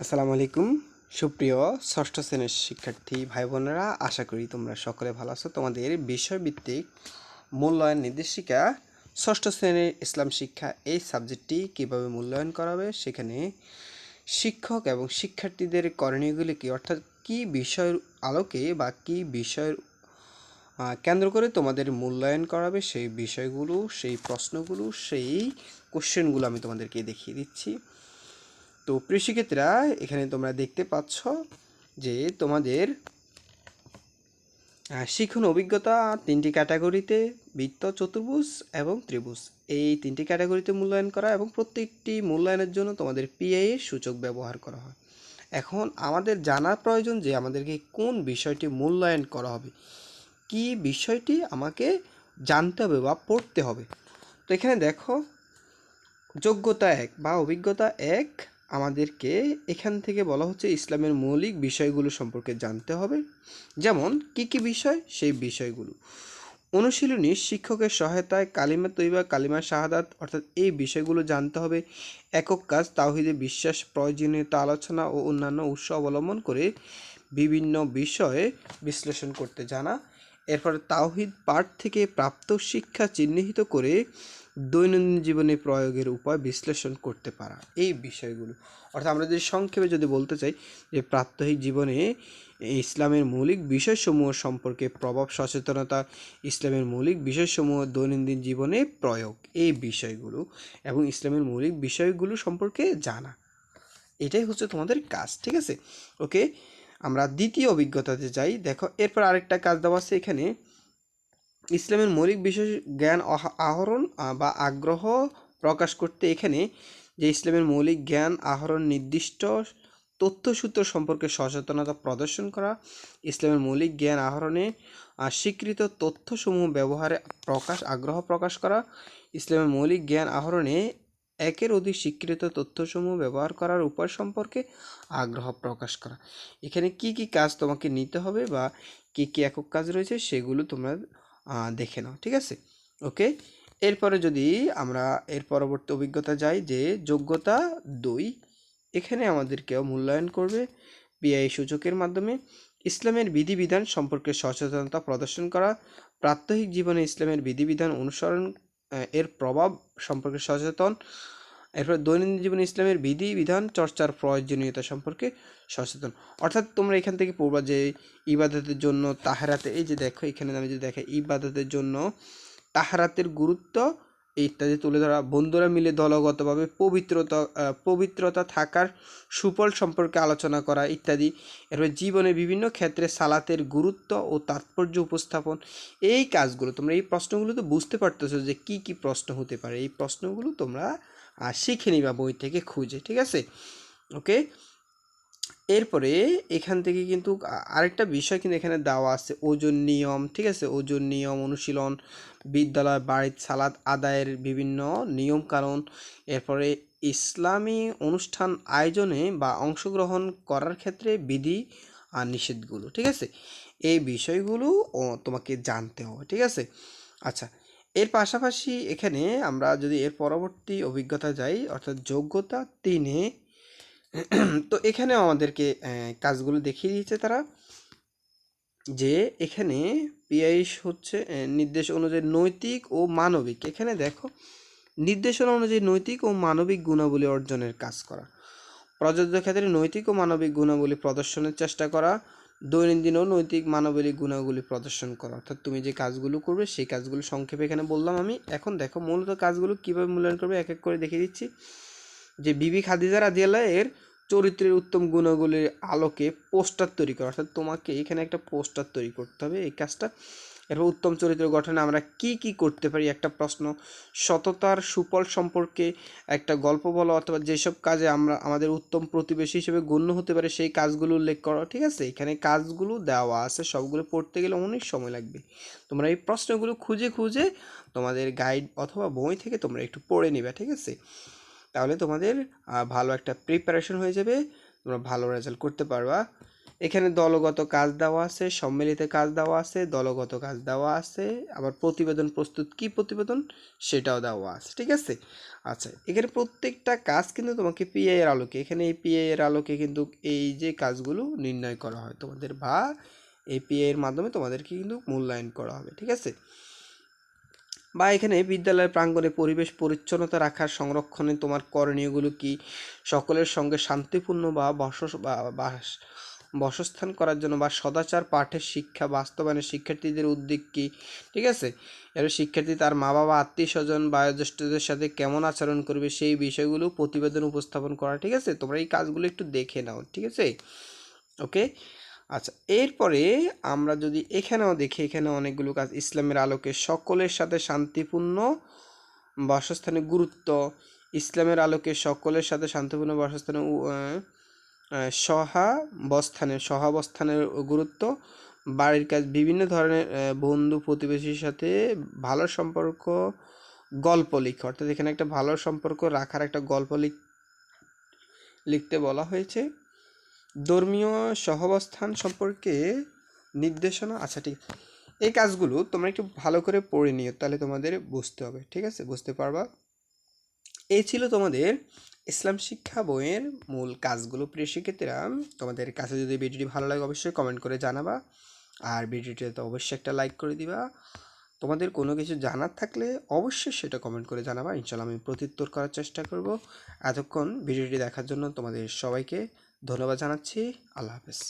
আসসালামু আলাইকুম সুপ্রিয় ষষ্ঠ শ্রেণীর শিক্ষার্থী ভাই বোনেরা, আশা করি তোমরা সকলে ভালো আছো। তোমাদের বিষয়ভিত্তিক মূল্যায়ন নির্দেশিকা ষষ্ঠ শ্রেণীর ইসলাম শিক্ষা এই সাবজেক্টটি কীভাবে মূল্যায়ন করা হবে, সেখানে শিক্ষক এবং শিক্ষার্থীদের করণীয়গুলি কী, অর্থাৎ কী বিষয়ের আলোকে বা কী বিষয়ের কেন্দ্র করে তোমাদের মূল্যায়ন করাবে, সেই বিষয়গুলো, সেই প্রশ্নগুলো, সেই কোশ্চেনগুলো আমি তোমাদেরকে দেখিয়ে দিচ্ছি। তো প্রিয় শিক্ষার্থীরা, এখানে তোমরা দেখতে পাচ্ছ যে তোমাদের শিখন অভিজ্ঞতা তিনটি ক্যাটাগরিতে, বৃত্ত, চতুর্ভুজ এবং ত্রিভুজ, এই তিনটি ক্যাটাগরিতে মূল্যায়ন করা এবং প্রত্যেকটি মূল্যায়নের জন্য তোমাদের পিআই এর সূচক ব্যবহার করা হয়। এখন আমাদের জানা প্রয়োজন যে আমাদেরকে কোন বিষয়টি মূল্যায়ন করা হবে, কি বিষয়টি আমাকে জানতে হবে বা পড়তে হবে। তো এখানে দেখো, যোগ্যতা 1 বা অভিজ্ঞতা 1 আমাদেরকে এখান থেকে বলা হচ্ছে ইসলামের মৌলিক বিষয়গুলো সম্পর্কে জানতে হবে। যেমন কি কি বিষয়, সেই বিষয়গুলো অনুশীলনী শিক্ষকের সহায়তায় কালিমা তৈবা, কালিমা শাহাদাত, অর্থাৎ এই বিষয়গুলো জানতে হবে। একক কাজ, তাওহীদে বিশ্বাস, প্রয়োজনীয়তা আলোচনা ও অন্যান্য উৎস অবলম্বন করে বিভিন্ন বিষয়ে বিশ্লেষণ করতে জানা। এরপরে তাওহীদ পাঠ থেকে প্রাপ্ত শিক্ষা চিহ্নিত করে দৈনন্দিন জীবনে প্রয়োগের উপায় বিশ্লেষণ করতে পারা, এই বিষয়গুলো। অর্থাৎ আমরা যদি সংক্ষেপে যদি বলতে চাই যে প্রাত্যহিক জীবনে ইসলামের মৌলিক বিষয়সমূহ সম্পর্কে প্রভাব, সচেতনতা, ইসলামের মৌলিক বিষয়সমূহ দৈনন্দিন জীবনে প্রয়োগ, এই বিষয়গুলো এবং ইসলামের মৌলিক বিষয়গুলো সম্পর্কে জানা, এটাই হচ্ছে তোমাদের কাজ। ঠিক আছে, ওকে। আমরা দ্বিতীয় অভিজ্ঞতাতে যাই। দেখো, এরপর আরেকটা কাজ দেওয়া আছে এখানে, ইসলামের মৌলিক বিষয় জ্ঞান আহরণ বা আগ্রহ প্রকাশ করতে। এখানে যে ইসলামের মৌলিক জ্ঞান আহরণ, নির্দিষ্ট তথ্যসূত্র সম্পর্কে সচেতনতা প্রদর্শন করা, ইসলামের মৌলিক জ্ঞান আহরণে স্বীকৃত তথ্যসমূহ ব্যবহারে আগ্রহ প্রকাশ করা, ইসলামের মৌলিক জ্ঞান আহরণে একের অধিক স্বীকৃত তথ্যসমূহ ব্যবহার করার উপায় সম্পর্কে আগ্রহ প্রকাশ করা। এখানে কি কি কাজ তোমাকে নিতে হবে বা কি কি একক কাজ রয়েছে সেগুলো তোমরা দেখে নাও। ঠিক আছে, ওকে। এরপরে যদি আমরা এর পরবর্তী অভিজ্ঞতা যাই, যে যোগ্যতা 2, এখানে আমাদেরকেও মূল্যায়ন করবে পিআই সূচকের মাধ্যমে। ইসলামের বিধিবিধান সম্পর্কে সচেতনতা প্রদর্শন করা, প্রাত্যহিক জীবনে ইসলামের বিধিবিধান অনুসরণ এর প্রভাব সম্পর্কে সচেতন। এরপর দৈনন্দিন জীবনে ইসলামের বিধিবিধান চর্চার প্রয়োজনীয়তা সম্পর্কে সচেতন। অর্থাৎ তোমরা এখান থেকে পড়বা যে ইবাদতের জন্য তাহারাতে, এই যে দেখো এখানে আমি যদি দেখাই, ইবাদতের জন্য তাহারাতের গুরুত্ব ইত্যাদি তুলে ধরা, বন্ধুরা মিলে দলগতভাবে পবিত্রতা থাকার সুফল সম্পর্কে আলোচনা করা ইত্যাদি। এরপর জীবনের বিভিন্ন ক্ষেত্রে সালাতের গুরুত্ব ও তাৎপর্য উপস্থাপন, এই কাজগুলো তোমরা, এই প্রশ্নগুলো তো বুঝতে পারতেছো যে কি কি প্রশ্ন হতে পারে, এই প্রশ্নগুলো তোমরা শিখে নিবা বই থেকে খুঁজে। ঠিক আছে, ওকে। এরপরে এখান থেকে কিন্তু আরেকটা বিষয় কিন্তু এখানে দেওয়া আছে, ওজন নিয়ম। ঠিক আছে, ওজন নিয়ম অনুশীলন, বিদ্যালয় বাড়িতে সালাত আদায়ের বিভিন্ন নিয়ম কানুন, এরপরে ইসলামী অনুষ্ঠান আয়োজনে বা অংশগ্রহণ করার ক্ষেত্রে বিধি আর নিষেধগুলো। ঠিক আছে, এই বিষয়গুলো তোমাকে জানতে হবে। ঠিক আছে, আচ্ছা। এর পাশাপাশি এখানে আমরা যদি এর পরবর্তী অভিজ্ঞতা যাই, অর্থাৎ যোগ্যতা 3-এ, তো এখানেও আমাদেরকে কাজগুলো দেখিয়ে দিয়েছে তারা, যে এখানে পিআই হচ্ছে নির্দেশ অনুযায়ী নৈতিক ও মানবিক। এখানে দেখো, নির্দেশনা অনুযায়ী নৈতিক ও মানবিক গুণাবলী অর্জনের কাজ করা, প্রযোজ্য ক্ষেত্রে নৈতিক ও মানবিক গুণাবলী প্রদর্শনের চেষ্টা করা, দৈনন্দিন ও নৈতিক মানবিক গুণাবলী প্রদর্শন করা। অর্থাৎ তুমি যে কাজগুলো করবে সেই কাজগুলো সংক্ষেপে এখানে বললাম আমি। এখন দেখো মূলত কাজগুলো কীভাবে মূল্যায়ন করবে এক এক করে দেখিয়ে দিচ্ছি। যে বিবি খাদিজা রাদিয়াল্লাহু এর চরিত্রের উত্তম গুণগুলির আলোকে পোস্টার তৈরি করা, অর্থাৎ তোমাকে এখানে একটা পোস্টার তৈরি করতে হবে, এই কাজটা। এরপর উত্তম চরিত্র গঠনে আমরা কি কি করতে পারি, একটা প্রশ্ন। সততার সুফল সম্পর্কে একটা গল্প বলো, অথবা যেসব কাজে আমরা আমাদের উত্তম প্রতিবেশী হিসেবে গণ্য হতে পারে সেই কাজগুলো উল্লেখ করো। ঠিক আছে, এখানে কাজগুলো দেওয়া আছে, সবগুলো পড়তে গেলে অনেক সময় লাগবে। তোমরা এই প্রশ্নগুলো খুঁজে খুঁজে তোমাদের গাইড অথবা বই থেকে তোমরা একটু পড়ে নিবে। ঠিক আছে, তাহলে তোমাদের ভালো একটা প্রিপারেশন হয়ে যাবে, তোমরা ভালো রেজাল্ট করতে পারবা এখানে দলগত কাজ দেওয়া আছে, সম্মিলিত কাজ দেওয়া আছে, দলগত কাজ দেওয়া আছে, আবার প্রতিবেদন প্রস্তুত, কি প্রতিবেদন সেটাও দেওয়া আছে, ঠিক আছে। আচ্ছা, এখানে প্রত্যেকটা কাজ কিন্তু তোমাকে পিআই এর আলোকে, এখানে এই পিআই এর আলোকে কিন্তু এই যে কাজগুলো নির্ণয় করা হয় তোমাদের, বা এই পিআই এর মাধ্যমে তোমাদেরকে কিন্তু মূল্যায়ন করা হবে, ঠিক আছে। বা এখানে বিদ্যালয়ের প্রাঙ্গণে পরিবেশ পরিচ্ছন্নতা রাখার সংরক্ষণে তোমার করণীয়গুলো কি, সকলের সঙ্গে শান্তিপূর্ণ বা বাসস্থান করার জন্য বা সদাচার পাঠের শিক্ষা বাস্তবায়নে শিক্ষার্থীদের উদ্যোগ কি, ঠিক আছে। এবার শিক্ষার্থী তার মা বাবা আত্মীয় স্বজন বয়োজ্যেষ্ঠদের সাথে কেমন আচরণ করবে সেই বিষয়গুলো প্রতিবেদন উপস্থাপন করা, ঠিক আছে। তোমরা এই কাজগুলো একটু দেখে নাও, ঠিক আছে, ওকে। আচ্ছা, এরপরে আমরা যদি এখানেও দেখি, এখানে অনেকগুলো কাজ, ইসলামের আলোকে সকলের সাথে শান্তিপূর্ণ বাসস্থানের গুরুত্ব, ইসলামের আলোকে সকলের সাথে শান্তিপূর্ণ বাসস্থানে সহাবস্থানের গুরুত্ব, বাড়ির কাজ, বিভিন্ন ধরনের বন্ধু প্রতিবেশীর সাথে ভালো সম্পর্ক, গল্প লিখ, অর্থাৎ এখানে একটা ভালো সম্পর্ক রাখার একটা গল্প লিখতে বলা হয়েছে। ধর্মীয় সহাবস্থান সম্পর্কে নির্দেশনা, আচ্ছা ঠিক, এই কাজগুলো তোমরা একটু ভালো করে পড়ে নিও, তাহলে তোমাদের বুঝতে হবে, ঠিক আছে, বুঝতে পারবা। এই ছিল তোমাদের ইসলাম শিক্ষা বইয়ের মূল কাজগুলো। প্রিয় শিক্ষার্থীরা, তোমাদের কাছে যদি ভিডিওটি ভালো লাগে অবশ্যই কমেন্ট করে জানাবা, আর ভিডিওটিতে অবশ্যই একটা লাইক করে দিবা। তোমাদের কোনো কিছু জানার থাকলে অবশ্যই সেটা কমেন্ট করে জানাবা, ইনশাল্লাহ আমি প্রত্যুত্তর করার চেষ্টা করব। এতক্ষণ ভিডিওটি দেখার জন্য তোমাদের সবাইকে ধন্যবাদ জানাচ্ছি। আল্লাহ হাফেজ।